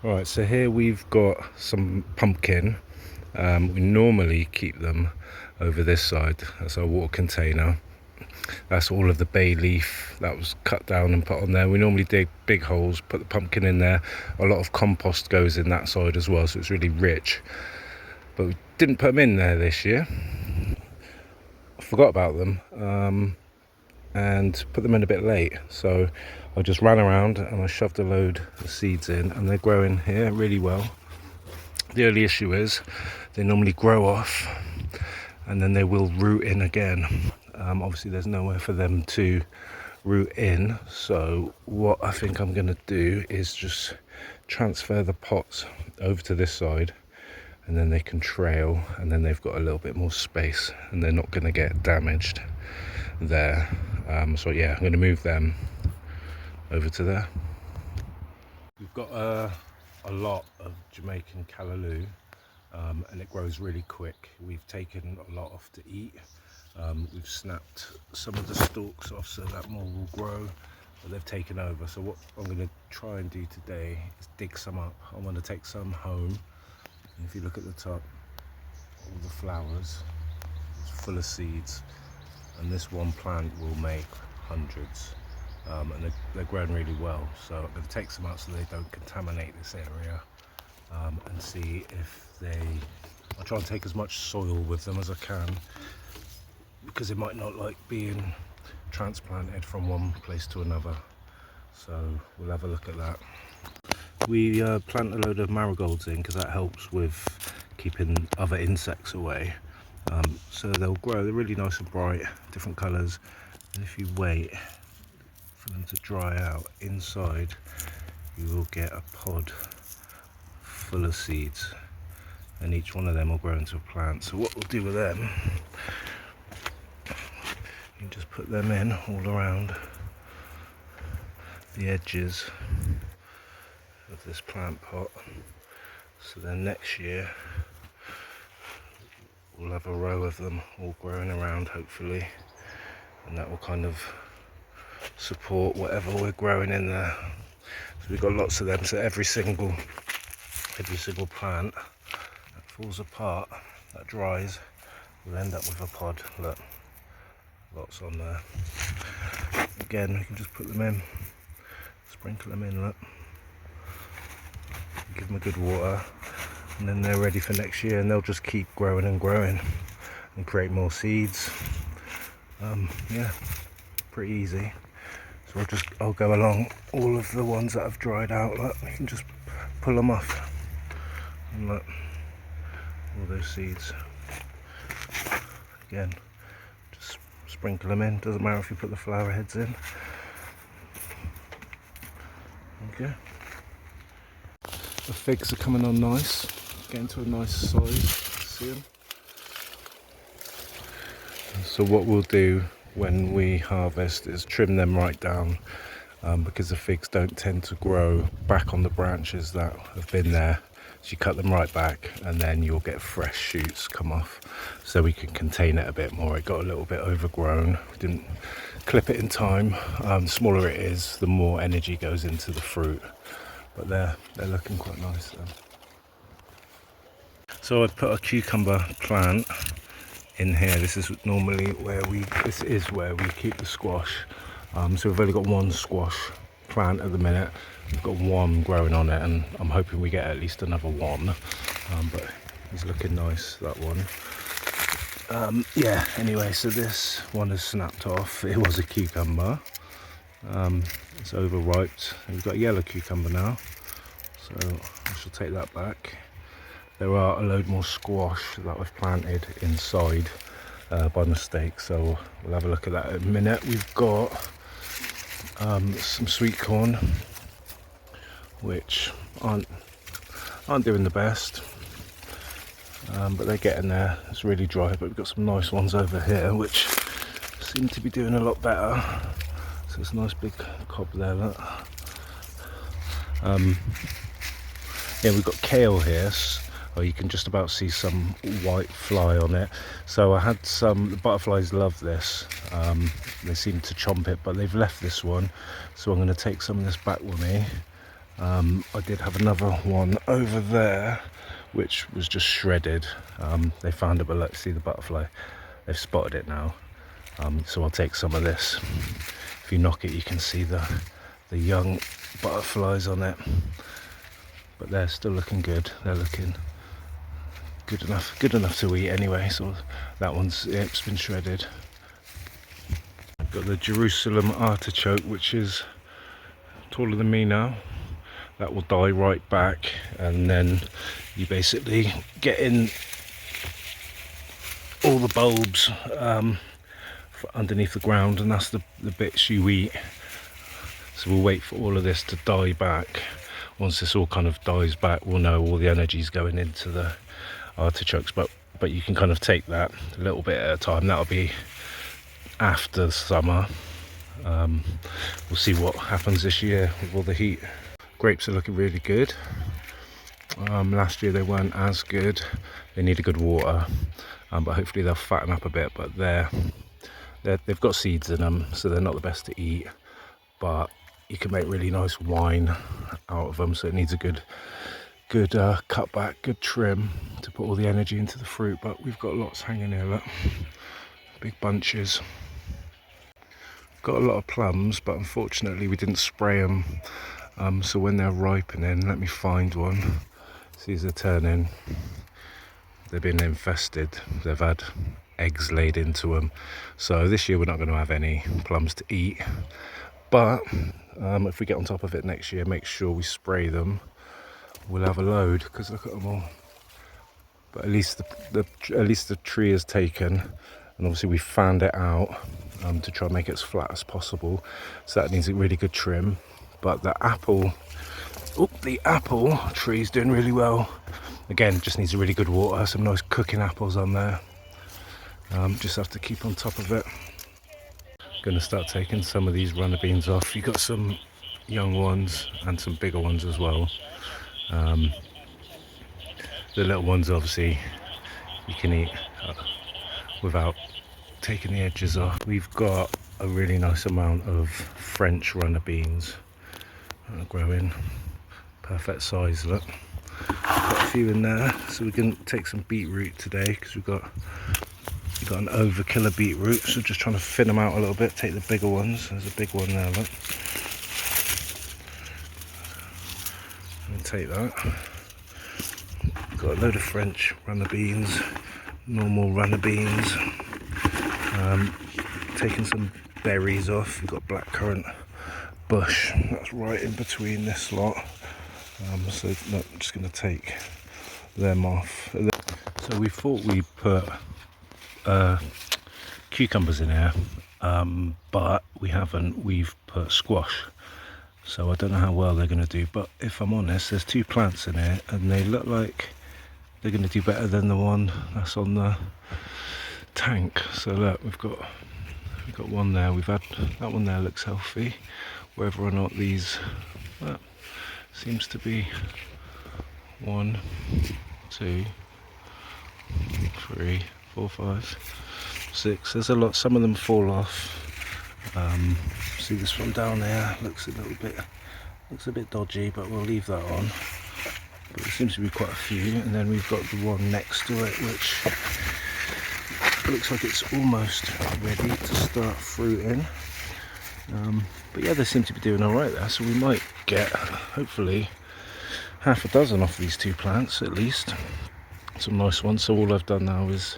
Right, so here we've got some pumpkin. We normally keep them over this side. That's our water container. That's all of the bay leaf that was cut down and put on there. We normally dig big holes, put the pumpkin in there. A lot of compost goes in that side as well, so it's really rich. But we didn't put them in there this year. I forgot about them and put them in a bit late. So I just ran around and I shoved a load of seeds in, and they're growing here really well. The only issue is they normally grow off and then they will root in again. Obviously there's nowhere for them to root in, so what I think I'm going to do is just transfer the pots over to this side, and then they can trail, and then they've got a little bit more space and they're not going to get damaged there. So yeah, I'm going to move them over to there. We've got a lot of Jamaican callaloo, and it grows really quick. We've taken a lot off to eat. We've snapped some of the stalks off so that more will grow, but they've taken over. So what I'm going to try and do today is dig some up. I want to take some home, and if you look at the top, all the flowers, it's full of seeds, and this one plant will make hundreds. And they're growing really well, so I'm going to take some out so they don't contaminate this area, and see if I'll try and take as much soil with them as I can, because it might not like being transplanted from one place to another. So we'll have a look at that. We plant a load of marigolds in because that helps with keeping other insects away. So they'll grow, they're really nice and bright, different colours, and if you wait for them to dry out, inside you will get a pod full of seeds, and each one of them will grow into a plant. So what we'll do with them, you can just put them in all around the edges of this plant pot, so then next year we'll have a row of them all growing around, hopefully, and that will kind of support whatever we're growing in there. So we've got lots of them, so every single plant that falls apart, that dries, we'll end up with a pod. Look, lots on there. Again, we can just put them in, sprinkle them in, look, give them a good water, and then they're ready for next year, and they'll just keep growing and growing and create more seeds. Yeah, pretty easy. So I'll go along all of the ones that have dried out. Look, you can just pull them off, and look, all those seeds. Again, just sprinkle them in. Doesn't matter if you put the flower heads in. Okay. The figs are coming on nice, getting to a nice size. See them? So what we'll do when we harvest is trim them right down, because the figs don't tend to grow back on the branches that have been there. So you cut them right back, and then you'll get fresh shoots come off, so we can contain it a bit more. It got a little bit overgrown. We didn't clip it in time. The smaller it is, the more energy goes into the fruit, but they're looking quite nice then. So I've put a cucumber plant in here. This is where we keep the squash. So we've only got one squash plant at the minute. We've got one growing on it, and I'm hoping we get at least another one. But he's looking nice, that one. Yeah, anyway, so this one has snapped off. It was a cucumber. It's overripe. We've got a yellow cucumber now, so I shall take that back. There are a load more squash that I've planted inside by mistake, so we'll have a look at that in a minute. We've got some sweet corn, which aren't doing the best, but they're getting there. It's really dry, but we've got some nice ones over here which seem to be doing a lot better. So it's a nice big cob there, look. Yeah, we've got kale here. You can just about see some white fly on it. So I had the butterflies love this. They seem to chomp it, but they've left this one. So I'm going to take some of this back with me I did have another one over there which was just shredded. They found it below. See the butterfly, they've spotted it now. So I'll take some of this. If you knock it, you can see the young butterflies on it, but they're still looking good. They're looking good enough to eat anyway. So that one's, yeah, it's been shredded. I've got the Jerusalem artichoke, which is taller than me now. That will die right back, and then you basically get in all the bulbs underneath the ground, and that's the bits you eat. So we'll wait for all of this to die back. Once this all kind of dies back, we'll know all the energy's going into the artichokes, but you can kind of take that a little bit at a time. That'll be after summer. We'll see what happens this year with all the heat. Grapes are looking really good. Last year they weren't as good. They need a good water, but hopefully they'll fatten up a bit. But they've got seeds in them, so they're not the best to eat, but you can make really nice wine out of them. So it needs a good cut back, good trim to put all the energy into the fruit. But we've got lots hanging here, look, big bunches. Got a lot of plums, but unfortunately we didn't spray them. So when they're ripening, let me find one. See, as they're turning, they've been infested. They've had eggs laid into them. So this year we're not going to have any plums to eat. But if we get on top of it next year, make sure we spray them. We'll have a load, because look at them all. But at least the tree is taken, and obviously we fanned it out to try and make it as flat as possible. So that needs a really good trim. But the apple tree is doing really well. Again, just needs a really good water. Some nice cooking apples on there. Just have to keep on top of it. Going to start taking some of these runner beans off. You've got some young ones and some bigger ones as well. The little ones, obviously, you can eat without taking the edges off. We've got a really nice amount of French runner beans growing, perfect size. Look, got a few in there, so we can take some beetroot today, because we've got an overkill of beetroot. So just trying to thin them out a little bit. Take the bigger ones. There's a big one there, look. And take that. Got a load of French runner beans, normal runner beans. Taking some berries off. We've got blackcurrant bush, that's right in between this lot. So no, I'm just going to take them off. So we thought we'd put cucumbers in here, but we haven't. We've put squash, so I don't know how well they're going to do. But if I'm honest, there's two plants in here and they look like they're going to do better than the one that's on the tank. So look, we've got one there. We've had that one there, looks healthy. Whether or not these, that seems to be 1, 2, 3, 4, 5, 6. There's a lot. Some of them fall off. See this one down there, looks a bit dodgy, but we'll leave that on. But there seems to be quite a few. And then we've got the one next to it, which looks like it's almost ready to start fruiting. But yeah, they seem to be doing all right there, so we might get hopefully half a dozen off these two plants at least. Some nice ones. So all I've done now is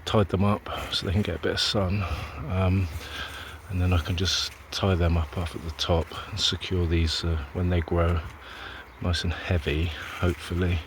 tied them up so they can get a bit of sun, and then I can just tie them up at the top and secure these when they grow nice and heavy. Hopefully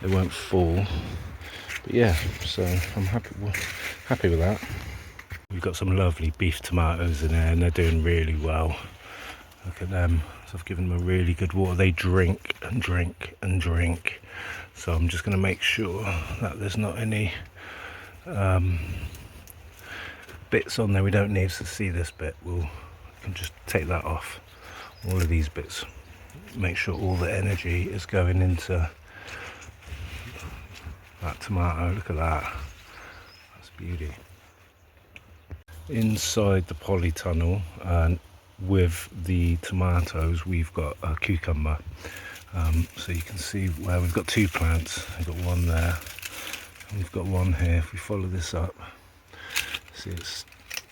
they won't fall. But yeah, so I'm happy with that. We've got some lovely beef tomatoes in there, and they're doing really well. Look at them. So I've given them a really good water. They drink and drink and drink. So I'm just going to make sure that there's not any bits on there we don't need. To see this bit, we can just take that off. All of these bits. Make sure all the energy is going into that tomato. Look at that. That's beauty. Inside the polytunnel, and with the tomatoes we've got a cucumber. So you can see where we've got 2 plants. We've got one there and we've got one here. If we follow this up, see it's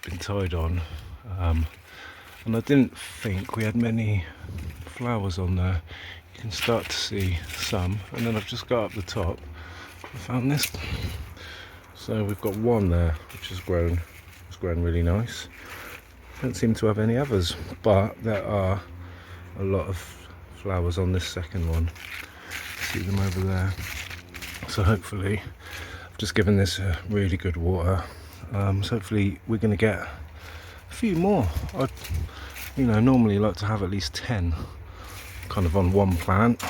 been tied on, and I didn't think we had many flowers on there. You can start to see some, and then I've just got up the top, I found this. So we've got one there which has grown. It's grown really nice. Don't seem to have any others, but there are a lot of flowers on this second one. See them over there. So hopefully, I've just given this a really good water. So hopefully we're going to get a few more. I'd, normally like to have at least 10 kind of on one plant.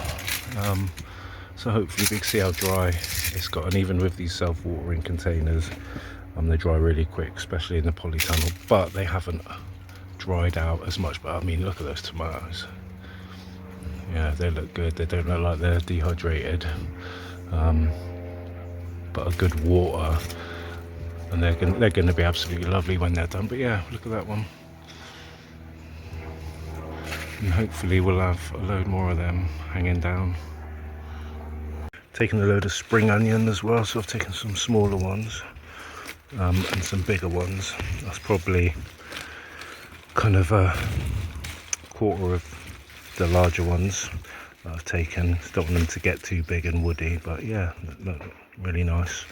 So hopefully we can see how dry it's got, and even with these self-watering containers, they dry really quick, especially in the polytunnel, but they haven't dried out as much. But I mean, look at those tomatoes. Yeah, they look good. They don't look like they're dehydrated, but a good water, and they're going to be absolutely lovely when they're done. But yeah, look at that one, and hopefully we'll have a load more of them hanging down. Taking a load of spring onion as well, so I've taken some smaller ones and some bigger ones. That's probably kind of a quarter of the larger ones that I've taken. Don't want them to get too big and woody, but yeah, look really nice.